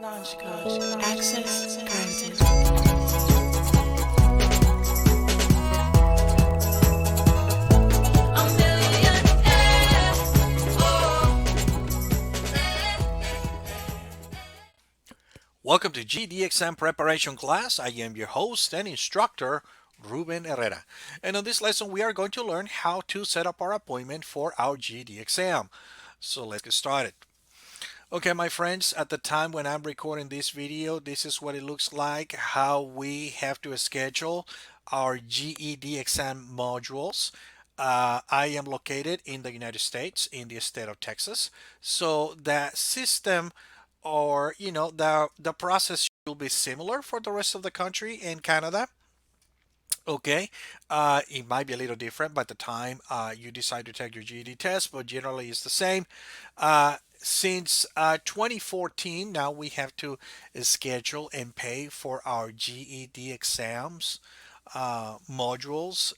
Launch code. Access granted. Welcome to GED exam preparation class. I am your host and instructor, Ruben Herrera. And on this lesson, we are going to learn how to set up our appointment for our GED exam. So let's get started. Okay, my friends, at the time when I'm recording this video, this is what it looks like, how we have to schedule our GED exam modules. I am located in the United States, in the state of Texas. So the system or the process will be similar for the rest of the country in Canada. Okay, it might be a little different by the time you decide to take your GED test, but generally it's the same. Since 2014, now we have to schedule and pay for our GED exams modules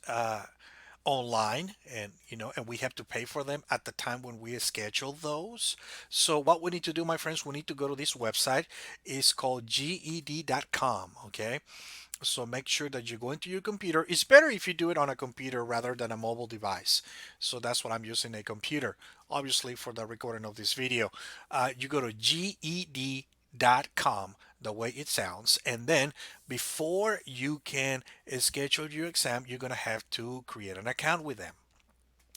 online, and and we have to pay for them at the time when we schedule those. So what we need to do, my friends, we need to go to this website. It's called GED.com. Okay, so make sure that you go into your computer. It's better if you do it on a computer rather than a mobile device. So that's what I'm using, a computer, obviously, for the recording of this video. You go to GED.com, the way it sounds, and then before you can schedule your exam, you're going to have to create an account with them.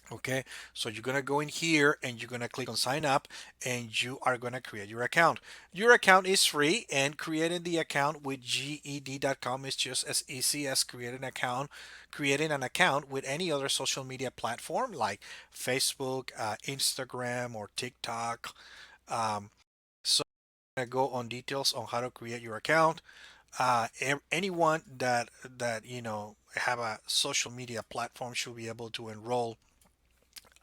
Okay, so you're gonna go in here and you're gonna click on sign up, and you are gonna create your account. Your account is free, and creating the account with GED.com is just as easy as creating an account with any other social media platform like Facebook, Instagram, or TikTok. So I'm gonna go on details on how to create your account. Anyone that have a social media platform should be able to enroll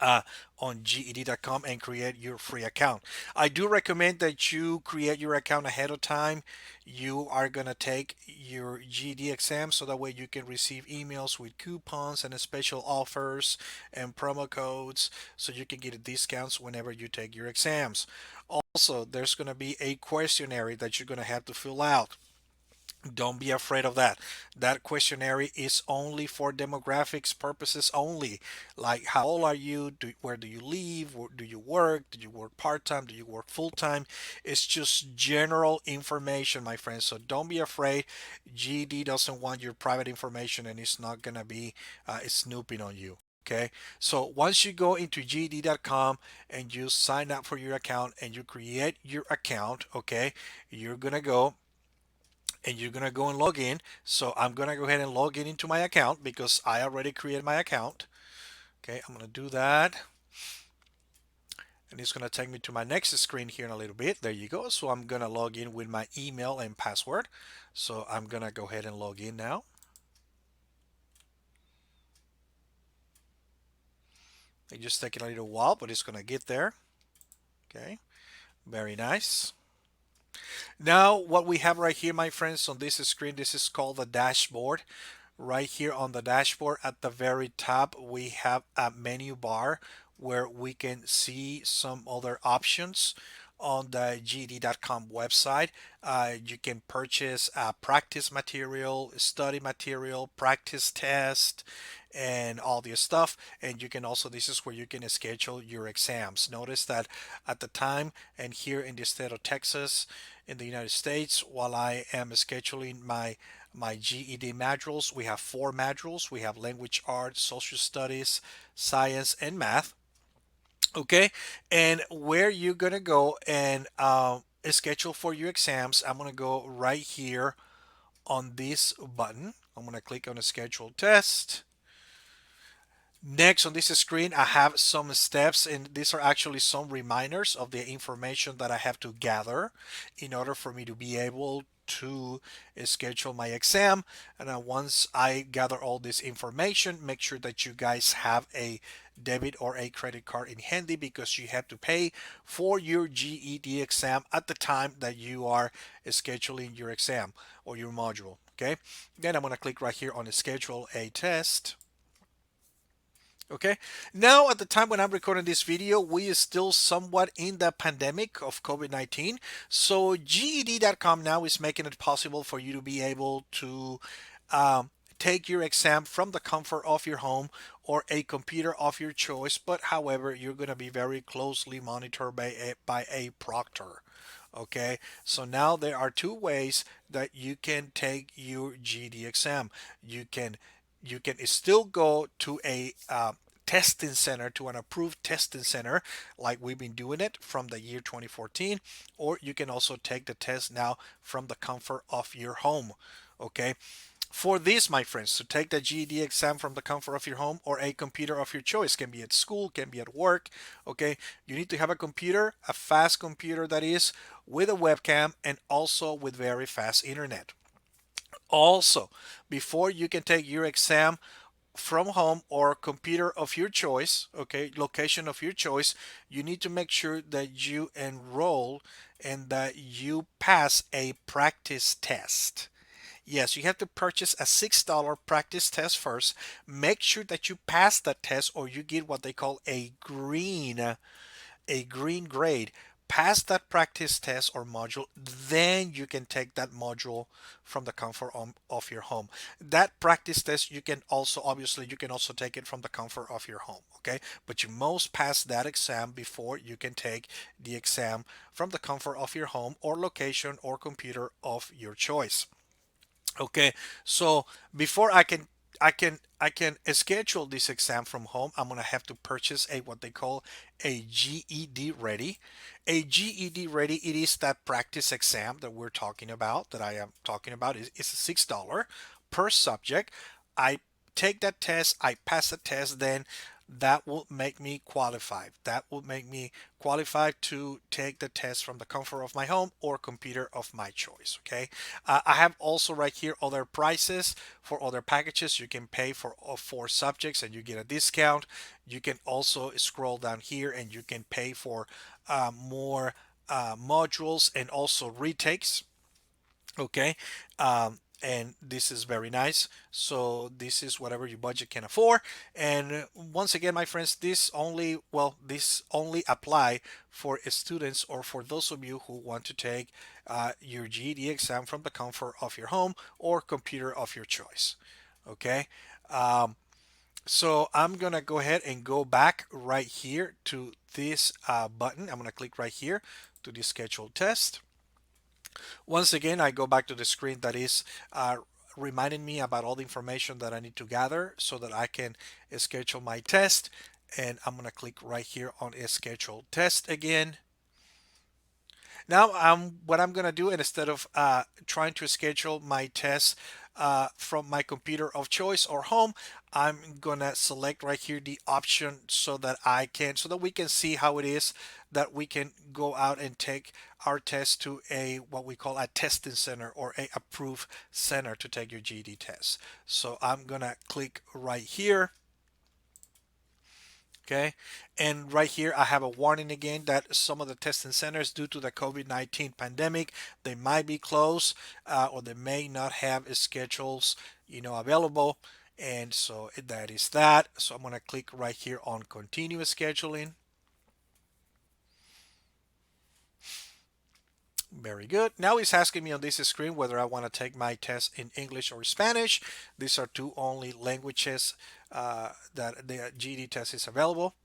uh, on GED.com and create your free account. I do recommend that you create your account ahead of time. You are going to take your GED exam so that way you can receive emails with coupons and special offers and promo codes so you can get discounts whenever you take your exams. Also, there's going to be a questionnaire that you're going to have to fill out. Don't be afraid of that. That questionnaire is only for demographics purposes only. Like, how old are you? Where do you live? Where do you work? Do you work part-time? Do you work full-time? It's just general information, my friends. So don't be afraid. GD doesn't want your private information, and it's not going to be snooping on you. Okay, so once you go into GED.com and you sign up for your account and you create your account, okay, you're gonna go and you're gonna go and log in. So I'm gonna go ahead and log in into my account because I already created my account. Okay, I'm gonna do that, and it's gonna take me to my next screen here in a little bit. There you go. So I'm gonna log in with my email and password. So I'm gonna go ahead and log in now. It just taking a little while, but it's gonna get there. Okay, very nice. Now what we have right here, my friends, on this screen, this is called the dashboard. Right here on the dashboard at the very top, we have a menu bar where we can see some other options on the GED.com website. You can purchase practice material, study material, practice test, and all this stuff. And you can also, this is where you can schedule your exams. Notice that at the time, and here in the state of Texas in the United States, while I am scheduling my GED modules, we have four modules. We have language arts, social studies, science, and math. Okay, and where you're gonna go and schedule for your exams, I'm gonna go right here on this button. I'm gonna click on a scheduled test. Next on this screen, I have some steps, and these are actually some reminders of the information that I have to gather in order for me to be able to schedule my exam. And once I gather all this information, make sure that you guys have a debit or a credit card in handy because you have to pay for your GED exam at the time that you are scheduling your exam or your module. Okay, then I'm going to click right here on schedule a test. Okay. Now, at the time when I'm recording this video, we are still somewhat in the pandemic of COVID-19. So GED.com now is making it possible for you to be able to um, take your exam from the comfort of your home or a computer of your choice. But however, you're going to be very closely monitored by a proctor. Okay, so now there are two ways that you can take your GED exam. You can you can still go to a testing center, to an approved testing center, like we've been doing it from the year 2014, or you can also take the test now from the comfort of your home. Okay, for this, my friends, to take the GED exam from the comfort of your home or a computer of your choice, can be at school, can be at work. Okay, you need to have a computer, a fast computer that is, with a webcam and also with very fast internet. Also, before you can take your exam from home or computer of your choice, okay, location of your choice, you need to make sure that you enroll and that you pass a practice test. Yes, you have to purchase a $6 practice test first. Make sure that you pass that test or you get what they call a green grade. Pass that practice test or module, then you can take that module from the comfort of your home. That practice test, you can also, obviously, you can also take it from the comfort of your home, okay? But you must pass that exam before you can take the exam from the comfort of your home or location or computer of your choice. Okay, so before I can schedule this exam from home, I'm gonna have to purchase a what they call a GED ready. A GED ready, it is that practice exam that we're talking about, that I am talking about. It's a $6 per subject. I take that test, I pass the test, then that will make me qualified. That will make me qualified to take the test from the comfort of my home or computer of my choice. Okay. I have also right here other prices for other packages. You can pay for 4 subjects and you get a discount. You can also scroll down here and you can pay for more modules and also retakes. Okay, and this is very nice. So this is whatever your budget can afford. And once again, my friends, this only apply for students or for those of you who want to take your GED exam from the comfort of your home or computer of your choice. Okay, um, so I'm gonna go ahead and go back right here to this button. I'm gonna click right here to the scheduled test. Once again, I go back to the screen that is reminding me about all the information that I need to gather so that I can schedule my test. And I'm going to click right here on a scheduled test again. Now, what I'm going to do, and instead of trying to schedule my test from my computer of choice or home, I'm going to select right here the option so that we can see how it is that we can go out and take our test to a what we call a testing center or a approved center to take your GED test. So I'm going to click right here. Okay, and right here I have a warning again that some of the testing centers, due to the COVID-19 pandemic, they might be closed or they may not have schedules, available. And so that is that. So I'm going to click right here on continue scheduling. Very good. Now it's asking me on this screen whether I want to take my test in English or Spanish. These are two only languages that the GED test is available.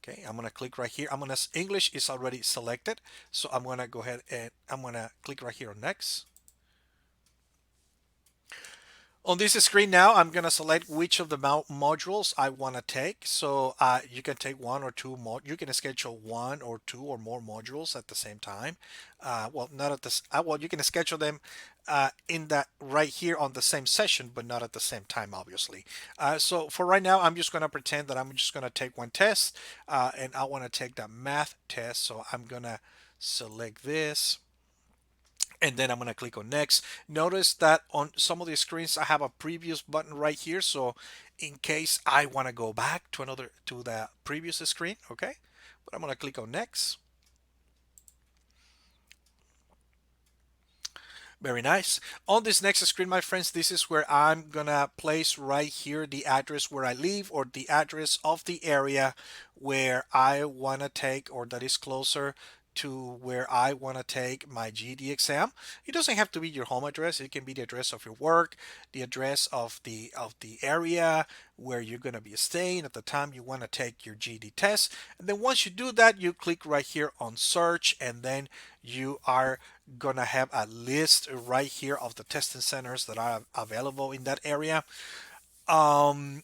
Okay, I'm gonna click right here. English is already selected, so I'm gonna go ahead and I'm gonna click right here on next. On this screen now, I'm gonna select which of the modules I want to take. So you can take one or two more. You can schedule one or two or more modules at the same time. Well, not at this. Well, you can schedule them in that right here on the same session, but not at the same time, obviously. So for right now, I'm just gonna pretend that I'm just gonna take one test, and I want to take the math test. So I'm gonna select this and then I'm going to click on next. Notice that on some of the screens I have a previous button right here, so in case I want to go back to the previous screen, okay, but I'm going to click on next. Very nice. On this next screen, my friends, this is where I'm gonna place right here the address where I live or the address of the area where I wanna take or that is closer to where I wanna take my GED exam. It doesn't have to be your home address. It can be the address of your work, the address of the area where you're gonna be staying at the time you wanna take your GED test. And then once you do that, you click right here on search, and then you are gonna have a list right here of the testing centers that are available in that area. Um,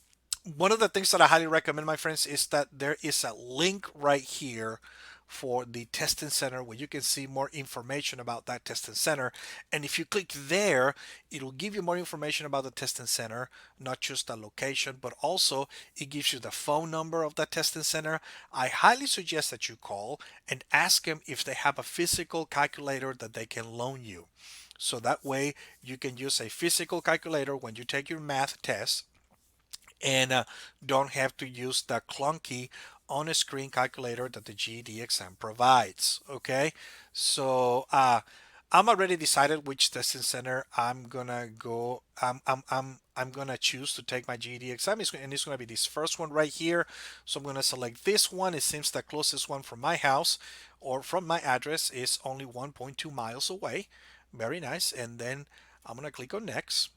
One of the things that I highly recommend, my friends, is that there is a link right here for the testing center where you can see more information about that testing center. And if you click there, it'll give you more information about the testing center, not just the location, but also it gives you the phone number of that testing center. I highly suggest that you call and ask them if they have a physical calculator that they can loan you. So that way you can use a physical calculator when you take your math test and don't have to use the clunky on a screen calculator that the GED exam provides. Okay, so I'm already decided which testing center I'm gonna go. I'm gonna choose to take my GED exam, and it's gonna be this first one right here. So I'm gonna select this one. It seems the closest one from my house or from my address is only 1.2 miles away. Very nice. And then I'm gonna click on next.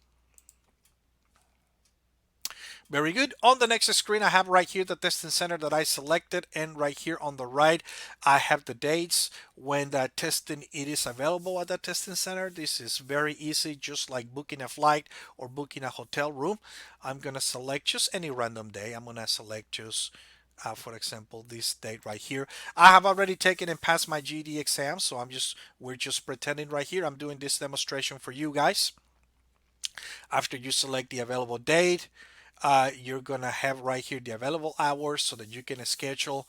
Very good. On the next screen, I have right here the testing center that I selected, and right here on the right, I have the dates when the testing it is available at the testing center. This is very easy, just like booking a flight or booking a hotel room. I'm gonna select just any random day. I'm gonna select just for example, this date right here. I have already taken and passed my GED exam, so we're just pretending right here. I'm doing this demonstration for you guys. After you select the available date, you're gonna have right here the available hours so that you can schedule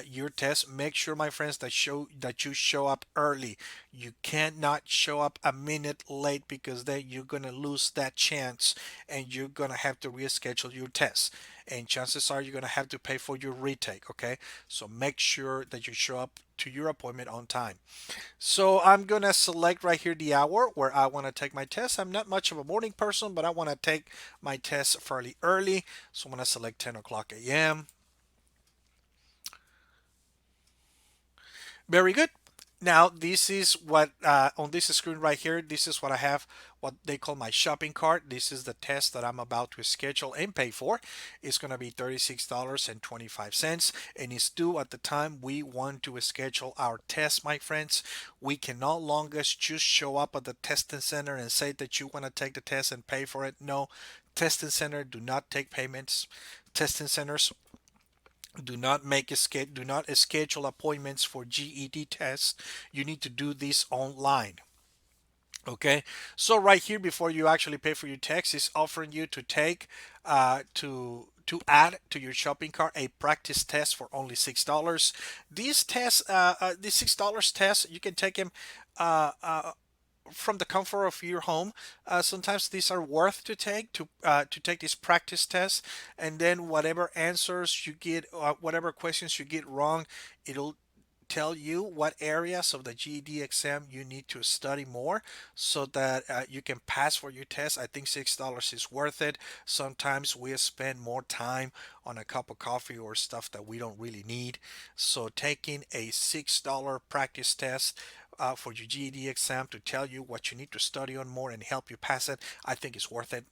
your test. Make sure, my friends, that you show up early. You cannot show up a minute late because then you're gonna lose that chance and you're gonna have to reschedule your test. And chances are you're gonna have to pay for your retake. Okay, so make sure that you show up to your appointment on time. So I'm gonna select right here the hour where I want to take my test. I'm not much of a morning person, but I want to take my test fairly early. So I'm gonna select 10 o'clock a.m. Very good. Now this is what on this screen right here. This is what I have. What they call my shopping cart. This is the test that I'm about to schedule and pay for. It's gonna be $36.25, and it's due at the time we want to schedule our test, my friends. We can no longer just show up at the testing center and say that you want to take the test and pay for it. No, testing center do not take payments. Testing centers do not schedule appointments for GED tests. You need to do this online. Okay, so right here before you actually pay for your test is offering you to take to add to your shopping cart a practice test for only $6. These $6 tests, you can take them uh, uh, from the comfort of your home. Sometimes these are worth to take this practice test, and then whatever answers you get, whatever questions you get wrong, it'll tell you what areas of the GED exam you need to study more so that you can pass for your test. I think $6 is worth it. Sometimes we spend more time on a cup of coffee or stuff that we don't really need. So taking a $6 practice test for your GED exam to tell you what you need to study on more and help you pass it, I think is worth it.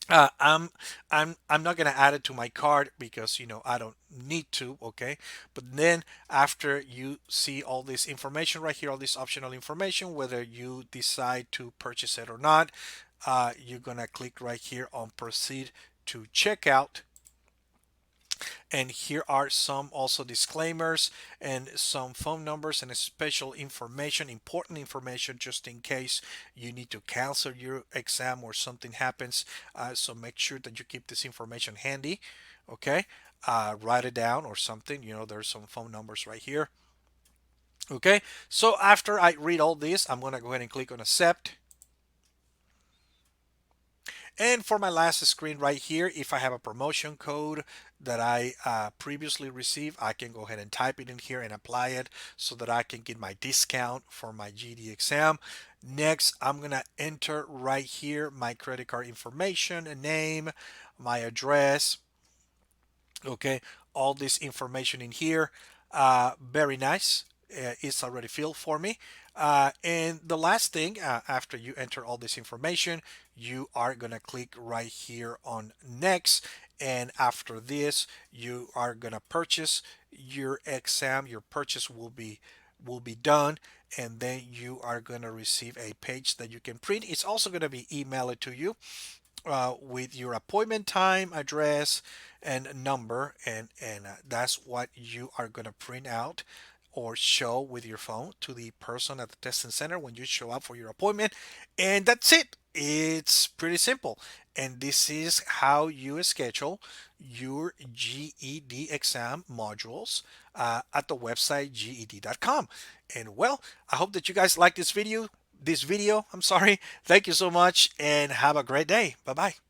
Uh, I'm I'm not gonna add it to my card because I don't need to. Okay, but then after you see all this information right here, all this optional information, whether you decide to purchase it or not, you're gonna click right here on proceed to checkout, and here are some also disclaimers and some phone numbers and special information, important information, just in case you need to cancel your exam or something happens. So make sure that you keep this information handy. Okay, write it down or something. There's some phone numbers right here. Okay, so after I read all this, I'm gonna go ahead and click on accept. And for my last screen right here, if I have a promotion code that I previously received, I can go ahead and type it in here and apply it so that I can get my discount for my GED exam. Next, I'm gonna enter right here my credit card information, a name, my address, okay, all this information in here. Very nice. It's already filled for me. And the last thing, after you enter all this information, you are gonna click right here on next. And after this, you are gonna purchase your exam. Your purchase will be done, and then you are gonna receive a page that you can print. It's also gonna be emailed to you with your appointment time, address, and number, and that's what you are gonna print out or show with your phone to the person at the testing center when you show up for your appointment, and that's it. It's pretty simple, and this is how you schedule your GED exam modules at the website GED.com. And well, I hope that you guys like this video. I'm sorry. Thank you so much and have a great day. Bye bye.